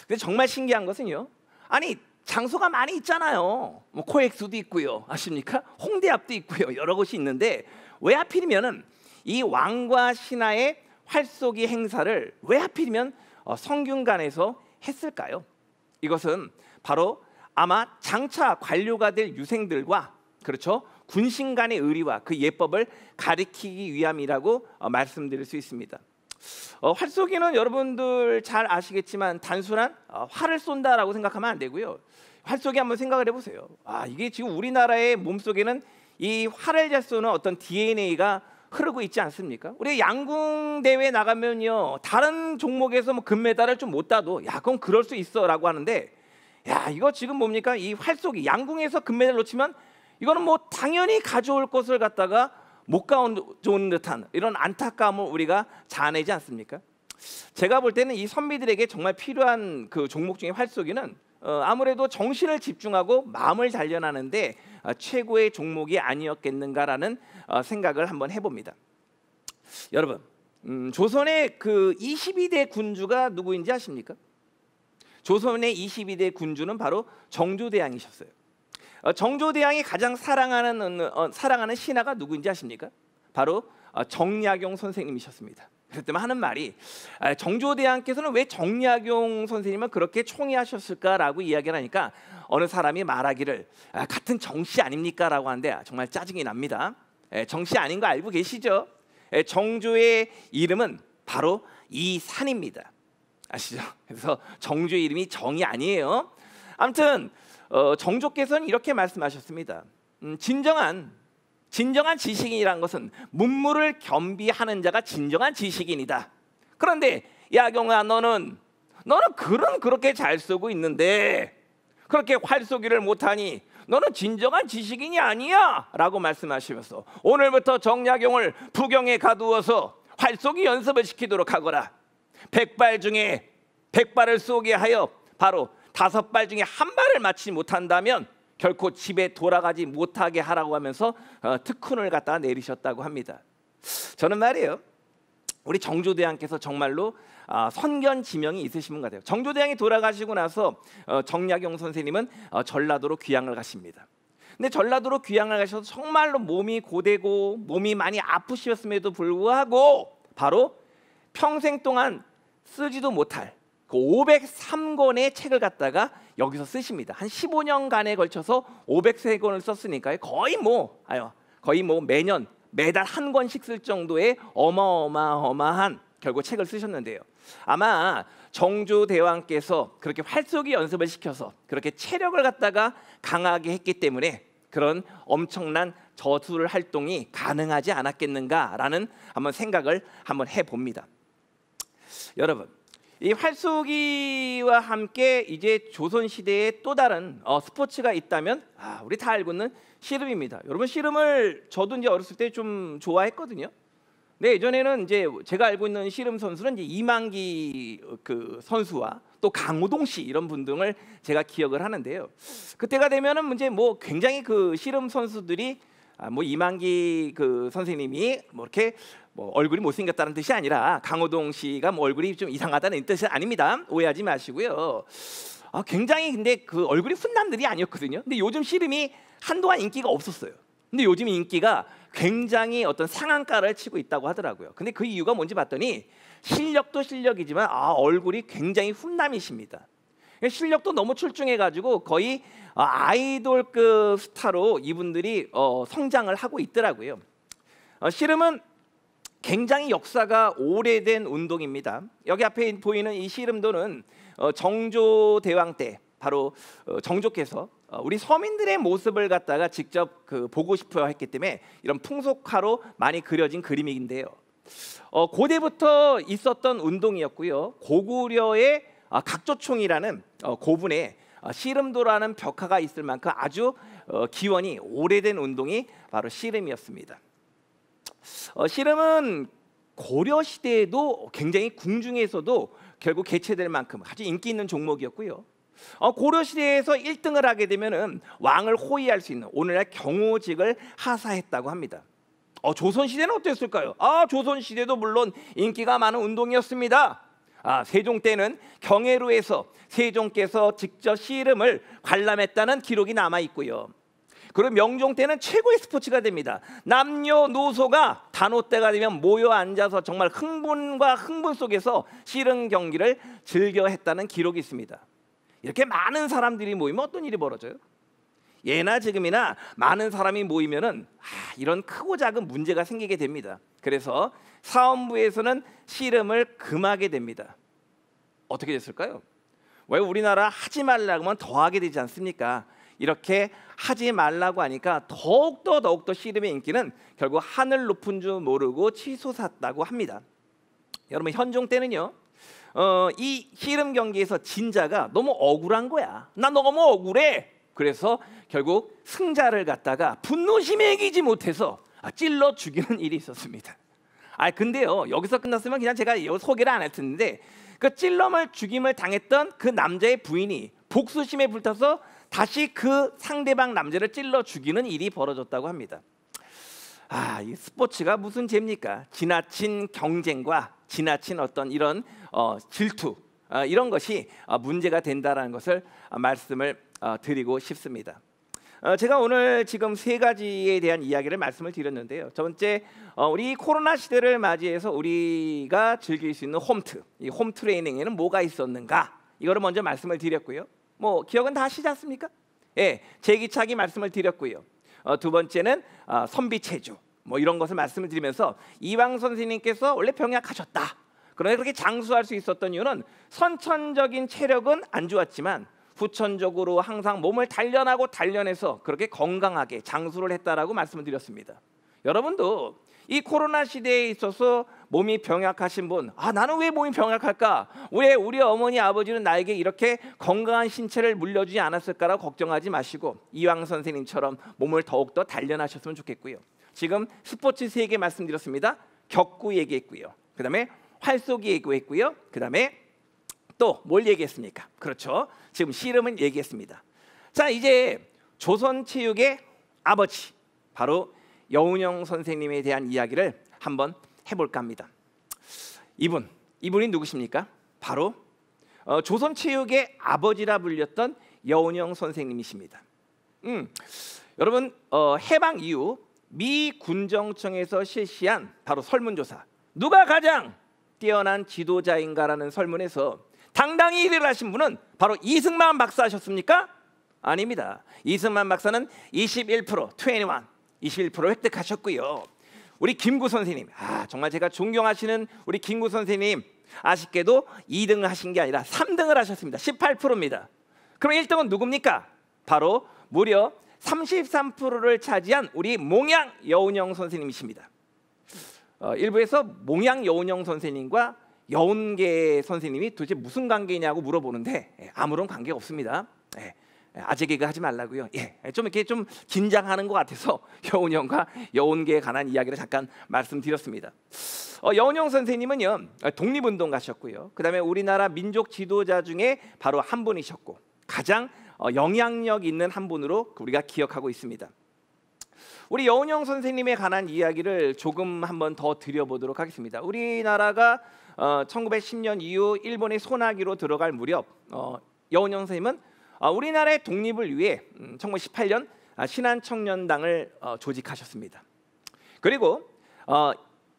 근데 정말 신기한 것은요, 아니 장소가 많이 있잖아요. 뭐 코엑스도 있고요, 아십니까? 홍대 앞도 있고요, 여러 곳이 있는데 왜 하필이면은 이 왕과 신하의 활쏘기 행사를 왜 하필이면 성균관에서 했을까요? 이것은 바로 아마 장차 관료가 될 유생들과, 그렇죠, 군신 간의 의리와 그 예법을 가리키기 위함이라고 말씀드릴 수 있습니다. 활쏘기는 여러분들 잘 아시겠지만 단순한 활을 쏜다라고 생각하면 안 되고요. 활쏘기 한번 생각을 해보세요. 이게 지금 우리나라의 몸속에는 이 활을 잘 쏘는 어떤 DNA가 흐르고 있지 않습니까? 우리 양궁 대회 나가면요, 다른 종목에서 뭐 금메달을 좀 못 따도 야 그건 그럴 수 있어라고 하는데, 야 이거 지금 뭡니까? 이 활쏘기 양궁에서 금메달 놓치면 이거는 뭐 당연히 가져올 것을 갖다가 못 가져오는 듯한 이런 안타까움을 우리가 자아내지 않습니까? 제가 볼 때는 이 선비들에게 정말 필요한 그 종목 중에 활쏘기는 아무래도 정신을 집중하고 마음을 단련하는데 최고의 종목이 아니었겠는가라는 생각을 한번 해봅니다. 여러분, 조선의 그 22대 군주가 누구인지 아십니까? 조선의 22대 군주는 바로 정조대왕이셨어요. 정조대왕이 가장 사랑하는 신하가 누구인지 아십니까? 바로 정약용 선생님이셨습니다. 그럴 때만 하는 말이, 정조대왕께서는 왜 정약용 선생님을 그렇게 총애하셨을까라고 이야기를 하니까 어느 사람이 말하기를 같은 정씨 아닙니까? 라고 하는데 정말 짜증이 납니다. 정씨 아닌 거 알고 계시죠? 정조의 이름은 바로 이산입니다. 아시죠? 그래서 정조의 이름이 정이 아니에요. 아무튼 정조께서는 이렇게 말씀하셨습니다. 진정한 지식인이란 것은 문무를 겸비하는 자가 진정한 지식인이다. 그런데 야경아, 너는 글은 그렇게 잘 쓰고 있는데 그렇게 활쏘기를 못하니 너는 진정한 지식인이 아니야 라고 말씀하시면서 오늘부터 정약용을 부경에 가두어서 활쏘기 연습을 시키도록 하거라. 100발 중에 100발을 쏘게 하여 바로 5발 중에 1발을 맞지 못한다면 결코 집에 돌아가지 못하게 하라고 하면서 특훈을 갖다가 내리셨다고 합니다. 저는 말이에요, 우리 정조대왕께서 정말로 선견 지명이 있으신 분 같아요. 정조대왕이 돌아가시고 나서 정약용 선생님은 전라도로 귀향을 가십니다. 근데 전라도로 귀향을 가셔서 정말로 몸이 고되고 몸이 많이 아프셨음에도 불구하고 바로 평생 동안 쓰지도 못할 그 503권의 책을 갖다가 여기서 쓰십니다. 한 15년간에 걸쳐서 503권을 썼으니까요. 거의 뭐 매년 매달 한 권씩 쓸 정도의 어마어마한 결국 책을 쓰셨는데요. 아마 정조대왕께서 그렇게 활쏘기 연습을 시켜서 그렇게 체력을 갖다가 강하게 했기 때문에 그런 엄청난 저술 활동이 가능하지 않았겠는가라는 한번 생각을 한번 해봅니다. 여러분, 이 활쏘기와 함께 이제 조선 시대에 또 다른 스포츠가 있다면 우리 다 알고 있는 씨름입니다. 여러분, 씨름을 저도 이제 어렸을 때 좀 좋아했거든요. 네, 예전에는 이제 제가 알고 있는 씨름 선수는 이제 이만기 그 선수와 또 강호동 씨 이런 분 등을 제가 기억을 하는데요. 그때가 되면은 이제 뭐 굉장히 그 씨름 선수들이 뭐 이만기 그 선생님이 뭐 이렇게 뭐 얼굴이 못생겼다는 뜻이 아니라 강호동 씨가 뭐 얼굴이 좀 이상하다는 뜻이 아닙니다. 오해하지 마시고요. 굉장히 근데 그 얼굴이 훈남들이 아니었거든요. 근데 요즘 씨름이 한동안 인기가 없었어요. 근데 요즘 인기가 굉장히 어떤 상한가를 치고 있다고 하더라고요. 근데 그 이유가 뭔지 봤더니 실력도 실력이지만 얼굴이 굉장히 훈남이십니다. 실력도 너무 출중해가지고 거의 아이돌급 스타로 이분들이 성장을 하고 있더라고요. 씨름은 굉장히 역사가 오래된 운동입니다. 여기 앞에 보이는 이 씨름도는 정조대왕 때 바로 정조께서 우리 서민들의 모습을 갖다가 직접 보고 싶어 했기 때문에 이런 풍속화로 많이 그려진 그림인데요. 고대부터 있었던 운동이었고요. 고구려의 각조총이라는 고분에 씨름도라는 벽화가 있을 만큼 아주 기원이 오래된 운동이 바로 씨름이었습니다. 씨름은 고려 시대에도 굉장히 궁중에서도 결국 개최될 만큼 아주 인기 있는 종목이었고요. 고려 시대에서 1등을 하게 되면은 왕을 호위할 수 있는 오늘날 경호직을 하사했다고 합니다. 조선 시대는 어땠을까요? 조선 시대도 물론 인기가 많은 운동이었습니다. 세종 때는 경회로에서 세종께서 직접 씨름을 관람했다는 기록이 남아 있고요. 그리고 명종 때는 최고의 스포츠가 됩니다. 남녀노소가 단오 때가 되면 모여 앉아서 정말 흥분과 흥분 속에서 씨름 경기를 즐겨 했다는 기록이 있습니다. 이렇게 많은 사람들이 모이면 어떤 일이 벌어져요? 예나 지금이나 많은 사람이 모이면은 이런 크고 작은 문제가 생기게 됩니다. 그래서 사원부에서는 씨름을 금하게 됩니다. 어떻게 됐을까요? 왜 우리나라 하지 말라고 하면 더 하게 되지 않습니까? 이렇게 하지 말라고 하니까 더욱더 씨름의 인기는 결국 하늘 높은 줄 모르고 치솟았다고 합니다. 여러분, 현종 때는요, 이 씨름 경기에서 진 자가 너무 억울한 거야. 나 너무 억울해. 그래서 결국 승자를 갖다가 분노심에 이기지 못해서 찔러 죽이는 일이 있었습니다. 근데요, 여기서 끝났으면 그냥 제가 소개를 안 할 텐데 그 찔럼을 죽임을 당했던 그 남자의 부인이 복수심에 불타서 다시 그 상대방 남자를 찔러 죽이는 일이 벌어졌다고 합니다. 이 스포츠가 무슨 죄입니까? 지나친 경쟁과 지나친 어떤 이런 질투 이런 것이 문제가 된다라는 것을 말씀을 드리고 싶습니다. 제가 오늘 지금 세 가지에 대한 이야기를 말씀을 드렸는데요. 첫 번째, 우리 코로나 시대를 맞이해서 우리가 즐길 수 있는 홈트, 이 홈 트레이닝에는 뭐가 있었는가? 이거를 먼저 말씀을 드렸고요. 뭐 기억은 다 하시지 않습니까? 예, 제기차기 말씀을 드렸고요. 두 번째는 선비체조 뭐 이런 것을 말씀을 드리면서 이황 선생님께서 원래 병약하셨다. 그러나 그렇게 장수할 수 있었던 이유는 선천적인 체력은 안 좋았지만 후천적으로 항상 몸을 단련해서 그렇게 건강하게 장수를 했다라고 말씀을 드렸습니다. 여러분도 이 코로나 시대에 있어서 몸이 병약하신 분, 나는 왜 몸이 병약할까? 왜 우리 어머니 아버지는 나에게 이렇게 건강한 신체를 물려주지 않았을까라고 걱정하지 마시고 이황 선생님처럼 몸을 더욱더 단련하셨으면 좋겠고요. 지금 스포츠 3개 말씀드렸습니다. 격구 얘기했고요. 그 다음에 활쏘기 얘기했고요. 그 다음에 또 뭘 얘기했습니까? 그렇죠. 지금 씨름은 얘기했습니다. 자, 이제 조선 체육의 아버지 바로 여운형 선생님에 대한 이야기를 한번 해볼까 합니다. 이분 이분이 누구십니까? 바로 조선체육의 아버지라 불렸던 여운형 선생님이십니다. 여러분 해방 이후 미 군정청에서 실시한 바로 설문조사, 누가 가장 뛰어난 지도자인가라는 설문에서 당당히 1위를 하신 분은 바로 이승만 박사셨습니까? 아닙니다. 이승만 박사는 21% 획득하셨고요. 우리 김구 선생님, 정말 제가 존경하시는 우리 김구 선생님, 아쉽게도 2등을 하신 게 아니라 3등을 하셨습니다. 18%입니다. 그럼 1등은 누굽니까? 바로 무려 33%를 차지한 우리 몽양 여운형 선생님이십니다. 일부에서 몽양 여운형 선생님과 여운계 선생님이 도대체 무슨 관계냐고 물어보는데 아무런 관계가 없습니다. 아재 개그 하지 말라고요. 좀 이렇게 좀 긴장하는 것 같아서 여운형과 여운계에 관한 이야기를 잠깐 말씀드렸습니다. 여운형 선생님은요 독립운동가셨고요. 그다음에 우리나라 민족 지도자 중에 바로 한 분이셨고 가장 영향력 있는 한 분으로 우리가 기억하고 있습니다. 우리 여운형 선생님에 관한 이야기를 조금 한번 더 드려보도록 하겠습니다. 우리나라가 1910년 이후 일본의 소나기로 들어갈 무렵 여운형 선생님은 우리나라의 독립을 위해 1918년 신한청년당을 조직하셨습니다. 그리고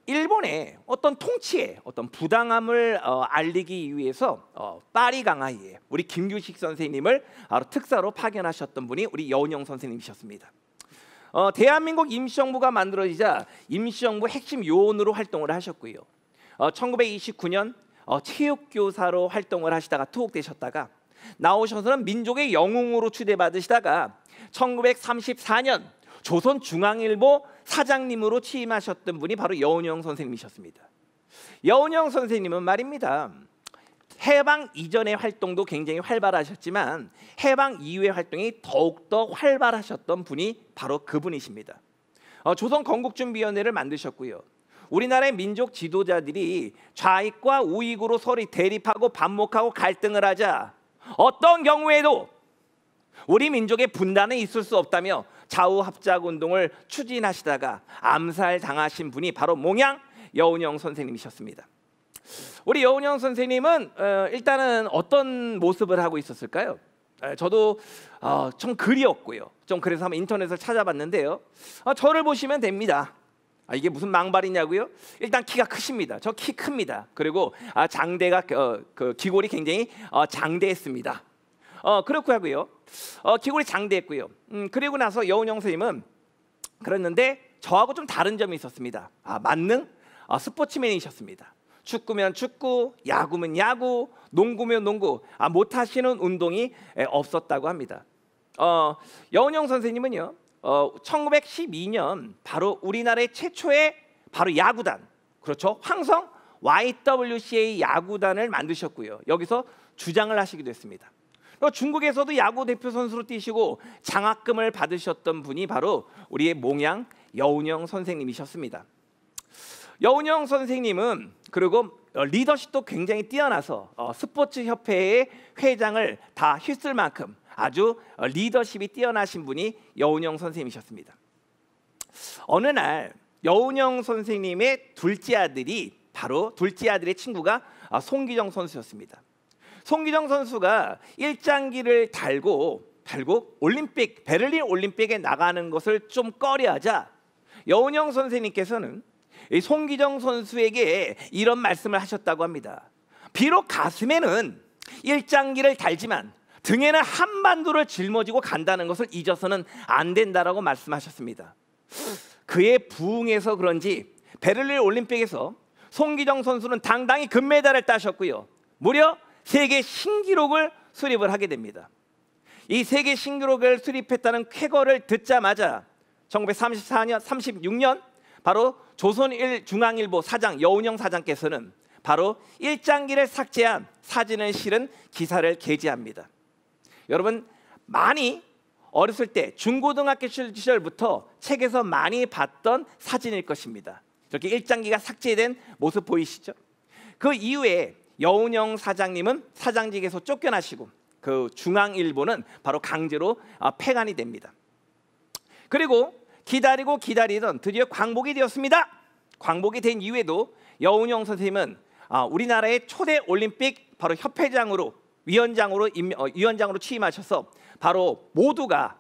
일본의 어떤 통치에 어떤 부당함을 알리기 위해서 파리 강화이에 우리 김규식 선생님을 특사로 파견하셨던 분이 우리 여운형 선생님이셨습니다. 대한민국 임시정부가 만들어지자 임시정부 핵심 요원으로 활동을 하셨고요. 1929년 체육교사로 활동을 하시다가 투옥되셨다가 나오셔서는 민족의 영웅으로 추대받으시다가 1934년 조선중앙일보 사장님으로 취임하셨던 분이 바로 여운형 선생님이셨습니다. 여운형 선생님은 말입니다, 해방 이전의 활동도 굉장히 활발하셨지만 해방 이후의 활동이 더욱더 활발하셨던 분이 바로 그분이십니다. 조선 건국준비위원회를 만드셨고요. 우리나라의 민족 지도자들이 좌익과 우익으로 서로 대립하고 반목하고 갈등을 하자 어떤 경우에도 우리 민족의 분단에 있을 수 없다며 좌우합작운동을 추진하시다가 암살당하신 분이 바로 몽양 여운형 선생님이셨습니다. 우리 여운형 선생님은 일단은 어떤 모습을 하고 있었을까요? 저도 좀 그리웠고요. 좀 그래서 한번 인터넷을 찾아봤는데요. 저를 보시면 됩니다. 이게 무슨 망발이냐고요? 일단 키가 크십니다. 저 키 큽니다. 그리고 장대가 그 기골이 굉장히 장대했습니다. 그렇고 하고요. 기골이 장대했고요. 그리고 나서 여운형 선생님은 그랬는데 저하고 좀 다른 점이 있었습니다. 만능 스포츠맨이셨습니다. 축구면 축구, 야구면 야구, 농구면 농구, 못하시는 운동이 없었다고 합니다. 여운형 선생님은요 1912년 바로 우리나라의 최초의 바로 야구단, 그렇죠, 황성 YWCA 야구단을 만드셨고요. 여기서 주장을 하시기도 했습니다. 중국에서도 야구 대표 선수로 뛰시고 장학금을 받으셨던 분이 바로 우리의 몽양 여운형 선생님이셨습니다. 여운형 선생님은 그리고 리더십도 굉장히 뛰어나서 스포츠 협회의 회장을 다 휩쓸 만큼 아주 리더십이 뛰어나신 분이 여운형 선생님이셨습니다. 어느 날 여운형 선생님의 둘째 아들의 친구가 송기정 선수였습니다. 송기정 선수가 일장기를 달고 베를린 올림픽에 나가는 것을 좀 꺼려하자 여운형 선생님께서는 송기정 선수에게 이런 말씀을 하셨다고 합니다. 비록 가슴에는 일장기를 달지만 등에는 한반도를 짊어지고 간다는 것을 잊어서는 안 된다라고 말씀하셨습니다. 그의 부흥에서 그런지 베를린 올림픽에서 송기정 선수는 당당히 금메달을 따셨고요. 무려 세계 신기록을 수립을 하게 됩니다. 이 세계 신기록을 수립했다는 쾌거를 듣자마자 1936년 바로 조선중앙일보 사장 여운형 사장께서는 바로 일장기를 삭제한 사진을 실은 기사를 게재합니다. 여러분 많이 어렸을 때 중고등학교 시절부터 책에서 많이 봤던 사진일 것입니다. 이렇게 일장기가 삭제된 모습 보이시죠? 그 이후에 여운형 사장님은 사장직에서 쫓겨나시고 그 중앙일보는 바로 강제로 폐간이 됩니다. 그리고 기다리던 드디어 광복이 되었습니다. 광복이 된 이후에도 여운형 선생님은 우리나라의 초대 올림픽 바로 협회장으로 위원장으로 취임하셔서 바로 모두가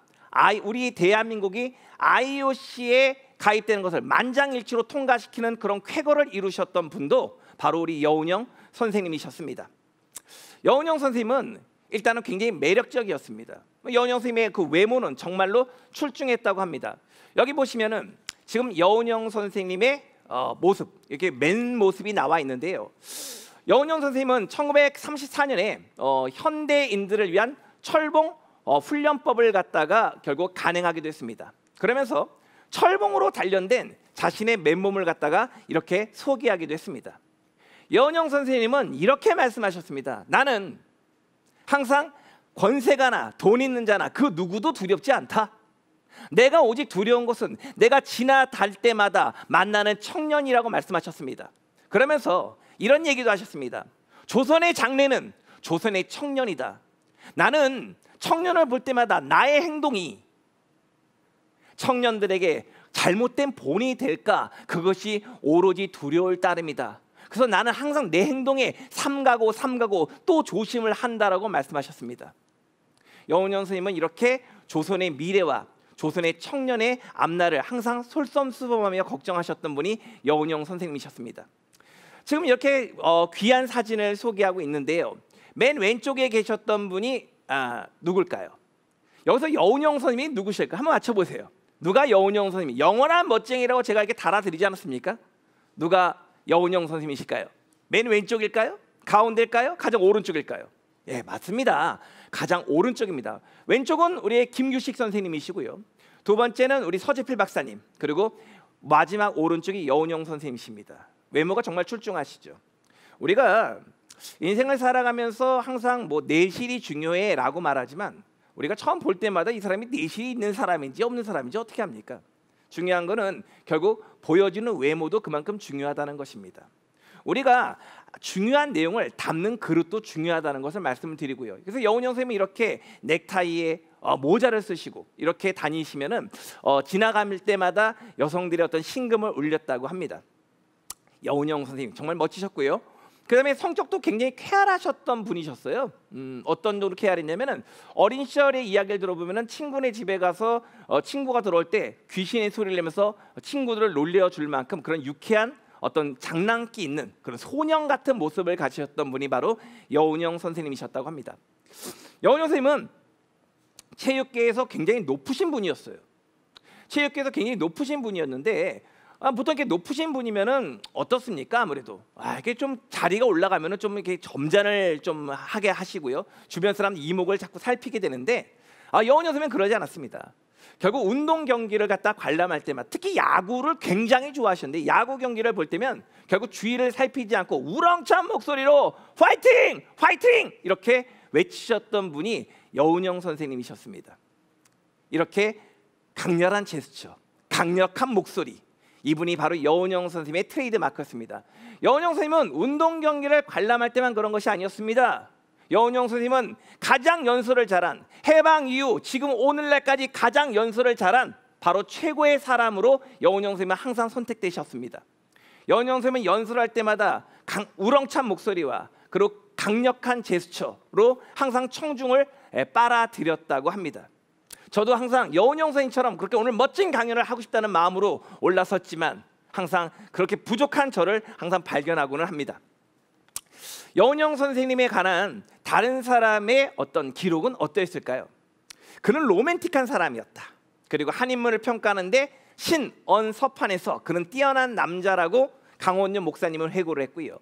우리 대한민국이 IOC에 가입되는 것을 만장일치로 통과시키는 그런 쾌거를 이루셨던 분도 바로 우리 여운형 선생님이셨습니다. 여운형 선생님은 일단은 굉장히 매력적이었습니다. 여운형 선생님의 그 외모는 정말로 출중했다고 합니다. 여기 보시면은 지금 여운형 선생님의 모습, 이렇게 맨 모습이 나와 있는데요. 여운형 선생님은 1934년에 현대인들을 위한 철봉 훈련법을 갖다가 결국 간행하게 됐습니다. 그러면서 철봉으로 단련된 자신의 맨몸을 갖다가 이렇게 소개하기도 했습니다. 여운형 선생님은 이렇게 말씀하셨습니다. 나는 항상 권세가나 돈 있는 자나 그 누구도 두렵지 않다. 내가 오직 두려운 것은 내가 지나갈 때마다 만나는 청년이라고 말씀하셨습니다. 그러면서 이런 얘기도 하셨습니다. 조선의 장래는 조선의 청년이다. 나는 청년을 볼 때마다 나의 행동이 청년들에게 잘못된 본이 될까? 그것이 오로지 두려울 따름이다. 그래서 나는 항상 내 행동에 삼가고 또 조심을 한다라고 말씀하셨습니다. 여운형 선생님은 이렇게 조선의 미래와 조선의 청년의 앞날을 항상 솔선수범하며 걱정하셨던 분이 여운형 선생님이셨습니다. 지금 이렇게 귀한 사진을 소개하고 있는데요. 맨 왼쪽에 계셨던 분이 누굴까요? 여기서 여운형 선생님이 누구실까? 한번 맞춰보세요. 누가 여운형 선생님? 영원한 멋쟁이라고 제가 이렇게 달아드리지 않았습니까? 누가 여운형 선생님이실까요? 맨 왼쪽일까요? 가운데일까요? 가장 오른쪽일까요? 예, 맞습니다. 가장 오른쪽입니다. 왼쪽은 우리의 김규식 선생님이시고요. 두 번째는 우리 서재필 박사님, 그리고 마지막 오른쪽이 여운형 선생님이십니다. 외모가 정말 출중하시죠. 우리가 인생을 살아가면서 항상 뭐 내실이 중요해라고 말하지만 우리가 처음 볼 때마다 이 사람이 내실이 있는 사람인지 없는 사람인지 어떻게 합니까? 중요한 거는 결국 보여지는 외모도 그만큼 중요하다는 것입니다. 우리가 중요한 내용을 담는 그릇도 중요하다는 것을 말씀을 드리고요. 그래서 여운형 선생님이 이렇게 넥타이에 모자를 쓰시고 이렇게 다니시면은 지나갈 때마다 여성들의 어떤 심금을 울렸다고 합니다. 여운형 선생님 정말 멋지셨고요. 그다음에 성격도 굉장히 쾌활하셨던 분이셨어요. 어떤 정도로 쾌활했냐면은 어린 시절의 이야기를 들어보면은 친구네 집에 가서 친구가 들어올 때 귀신의 소리를 내면서 친구들을 놀려줄 만큼 그런 유쾌한 어떤 장난기 있는 그런 소년 같은 모습을 가지셨던 분이 바로 여운형 선생님이셨다고 합니다. 여운형 선생님은 체육계에서 굉장히 높으신 분이었어요. 체육계에서 굉장히 높으신 분이었는데 보통 이렇게 높으신 분이면은 어떻습니까? 아무래도 이렇게 좀 자리가 올라가면은 좀 이렇게 점잖을 좀 하게 하시고요. 주변 사람 이목을 자꾸 살피게 되는데 여운형 선생님은 그러지 않았습니다. 결국 운동 경기를 갖다 관람할 때만 특히 야구를 굉장히 좋아하셨는데 야구 경기를 볼 때면 결국 주위를 살피지 않고 우렁찬 목소리로 파이팅! 파이팅! 이렇게 외치셨던 분이 여운형 선생님이셨습니다. 이렇게 강렬한 제스처, 강력한 목소리, 이분이 바로 여운형 선생님의 트레이드 마크였습니다. 여운형 선생님은 운동 경기를 관람할 때만 그런 것이 아니었습니다. 여운형 선생님은 가장 연설을 잘한 해방 이후 지금 오늘날까지 가장 연설을 잘한 바로 최고의 사람으로 여운형 선생님은 항상 선택되셨습니다. 여운형 선생님은 연설할 때마다 우렁찬 목소리와 그리고 강력한 제스처로 항상 청중을 빨아들였다고 합니다. 저도 항상 여운형 선생님처럼 그렇게 오늘 멋진 강연을 하고 싶다는 마음으로 올라섰지만 항상 그렇게 부족한 저를 항상 발견하고는 합니다. 여운형 선생님에 관한 다른 사람의 어떤 기록은 어떠했을까요? 그는 로맨틱한 사람이었다. 그리고 한 인물을 평가하는데 신언서판에서 그는 뛰어난 남자라고 강원윤 목사님은 회고를 했고요.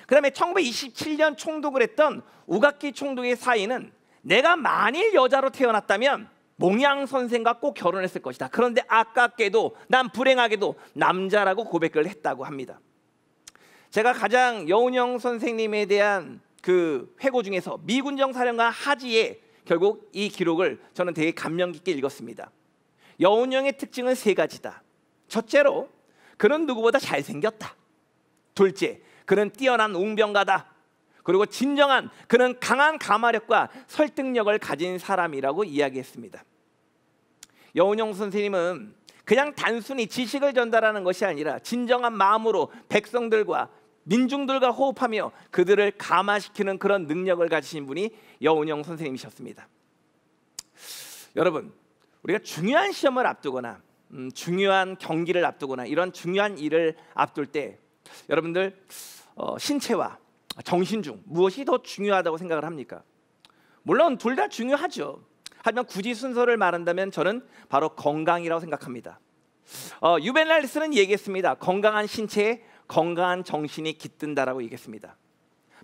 그 다음에 1927년 총독을 했던 우각기 총독의 사인은 내가 만일 여자로 태어났다면 몽양 선생과 꼭 결혼했을 것이다. 그런데 아깝게도 난 불행하게도 남자라고 고백을 했다고 합니다. 제가 가장 여운형 선생님에 대한 그 회고 중에서 미군정 사령관 하지의 결국 이 기록을 저는 되게 감명 깊게 읽었습니다. 여운형의 특징은 세 가지다. 첫째로 그는 누구보다 잘생겼다. 둘째, 그는 뛰어난 웅변가다. 그리고 진정한 그는 강한 가마력과 설득력을 가진 사람이라고 이야기했습니다. 여운형 선생님은 그냥 단순히 지식을 전달하는 것이 아니라 진정한 마음으로 백성들과 민중들과 호흡하며 그들을 감화시키는 그런 능력을 가지신 분이 여운형 선생님이셨습니다. 여러분, 우리가 중요한 시험을 앞두거나 중요한 경기를 앞두거나 이런 중요한 일을 앞둘 때 여러분들 신체와 정신 중 무엇이 더 중요하다고 생각을 합니까? 물론 둘 다 중요하죠. 하지만 굳이 순서를 말한다면 저는 바로 건강이라고 생각합니다. 유벤날리스는 얘기했습니다. 건강한 신체에 건강한 정신이 깃든다라고 얘기했습니다.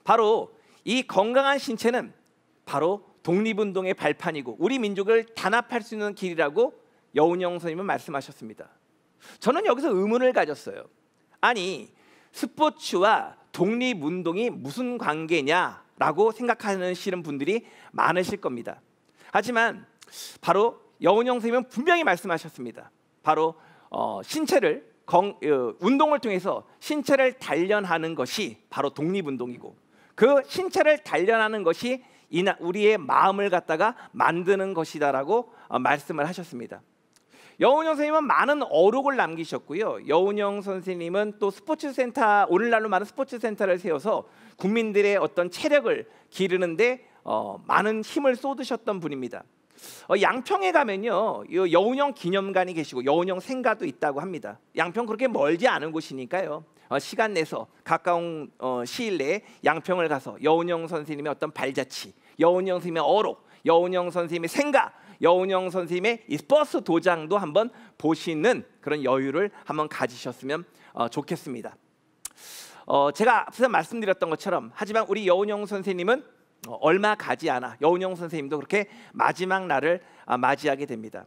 바로 이 건강한 신체는 바로 독립운동의 발판이고 우리 민족을 단합할 수 있는 길이라고 여운형 선생님은 말씀하셨습니다. 저는 여기서 의문을 가졌어요. 아니, 스포츠와 독립운동이 무슨 관계냐라고 생각하시는 분들이 많으실 겁니다. 하지만 바로 여운형 선생님은 분명히 말씀하셨습니다. 바로 운동을 통해서 신체를 단련하는 것이 바로 독립운동이고 그 신체를 단련하는 것이 우리의 마음을 갖다가 만드는 것이다라고 말씀을 하셨습니다. 여운형 선생님은 많은 어록을 남기셨고요. 여운형 선생님은 또 스포츠센터, 오늘날로 말하는 스포츠센터를 세워서 국민들의 어떤 체력을 기르는데 많은 힘을 쏟으셨던 분입니다. 양평에 가면요, 여운형 기념관이 계시고 여운형 생가도 있다고 합니다. 양평 그렇게 멀지 않은 곳이니까요. 시간 내서 가까운 시일 내에 양평을 가서 여운형 선생님의 어떤 발자취, 여운형 선생님의 어록, 여운형 선생님의 생가, 여운형 선생님의 이 버스 도장도 한번 보시는 그런 여유를 한번 가지셨으면 좋겠습니다. 제가 앞서 말씀드렸던 것처럼 하지만 우리 여운형 선생님은 얼마 가지 않아 여운형 선생님도 그렇게 마지막 날을 맞이하게 됩니다.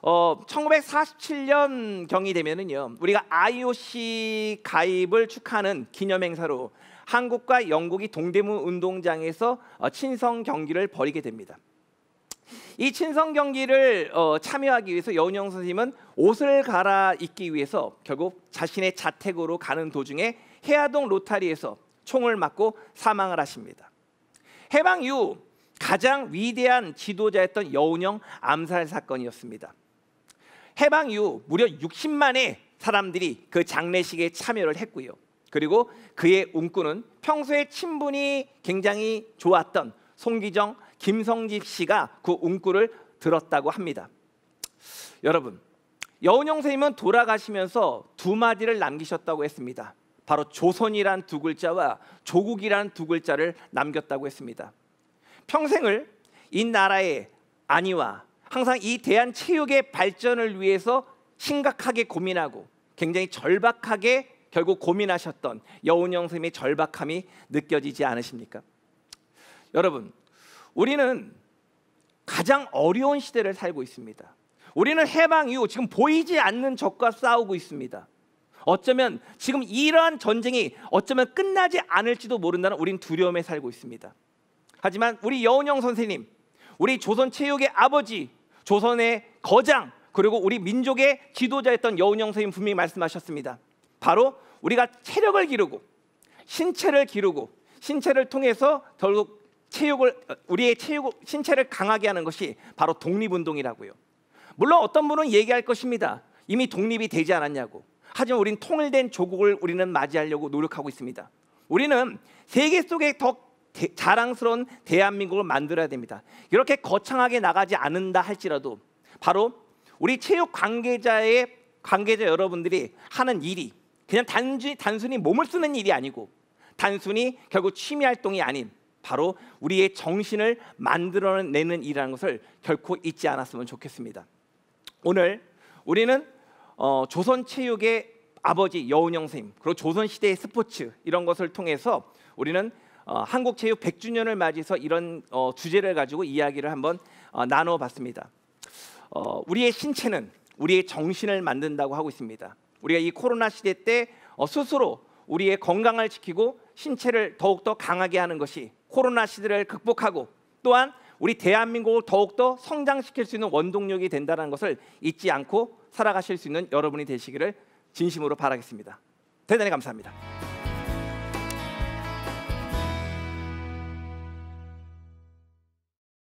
1947년 경이 되면은요, 우리가 IOC 가입을 축하하는 기념행사로 한국과 영국이 동대문 운동장에서 친선 경기를 벌이게 됩니다. 이 친선 경기를 참여하기 위해서 여운형 선생님은 옷을 갈아입기 위해서 결국 자신의 자택으로 가는 도중에 해화동 로타리에서 총을 맞고 사망을 하십니다. 해방 이후 가장 위대한 지도자였던 여운형 암살 사건이었습니다. 해방 이후 무려 60만의 사람들이 그 장례식에 참여를 했고요. 그리고 그의 운꾸는 평소에 친분이 굉장히 좋았던 송기정, 김성집 씨가 그 운꾸를 들었다고 합니다. 여러분, 여운형 선생님은 돌아가시면서 두 마디를 남기셨다고 했습니다. 바로 조선이란 두 글자와 조국이란 두 글자를 남겼다고 했습니다. 평생을 이 나라의 안위와 항상 이 대한체육의 발전을 위해서 심각하게 고민하고 굉장히 절박하게 결국 고민하셨던 여운형 선생님의 절박함이 느껴지지 않으십니까? 여러분, 우리는 가장 어려운 시대를 살고 있습니다. 우리는 해방 이후 지금 보이지 않는 적과 싸우고 있습니다. 어쩌면 지금 이러한 전쟁이 어쩌면 끝나지 않을지도 모른다는 우린 두려움에 살고 있습니다. 하지만 우리 여운형 선생님, 우리 조선 체육의 아버지, 조선의 거장, 그리고 우리 민족의 지도자였던 여운형 선생님 분명히 말씀하셨습니다. 바로 우리가 체력을 기르고 신체를 기르고 신체를 통해서 결국 우리의 신체를 강하게 하는 것이 바로 독립운동이라고요. 물론 어떤 분은 얘기할 것입니다. 이미 독립이 되지 않았냐고. 하지만 우리는 통일된 조국을 우리는 맞이하려고 노력하고 있습니다. 우리는 세계 속에 더 자랑스러운 대한민국을 만들어야 됩니다. 이렇게 거창하게 나가지 않는다 할지라도 바로 우리 체육 관계자 여러분들이 하는 일이 그냥 단순히 몸을 쓰는 일이 아니고 단순히 결국 취미 활동이 아닌 바로 우리의 정신을 만들어내는 일이라는 것을 결코 잊지 않았으면 좋겠습니다. 오늘 우리는 조선 체육의 아버지 여운형 선생님, 그리고 조선 시대의 스포츠 이런 것을 통해서 우리는 한국 체육 100주년을 맞이해서 이런 주제를 가지고 이야기를 한번 나눠봤습니다. 우리의 신체는 우리의 정신을 만든다고 하고 있습니다. 우리가 이 코로나 시대 때 스스로 우리의 건강을 지키고 신체를 더욱더 강하게 하는 것이 코로나 시대를 극복하고 또한 우리 대한민국을 더욱더 성장시킬 수 있는 원동력이 된다는 것을 잊지 않고 살아가실 수 있는 여러분이 되시기를 진심으로 바라겠습니다. 대단히 감사합니다.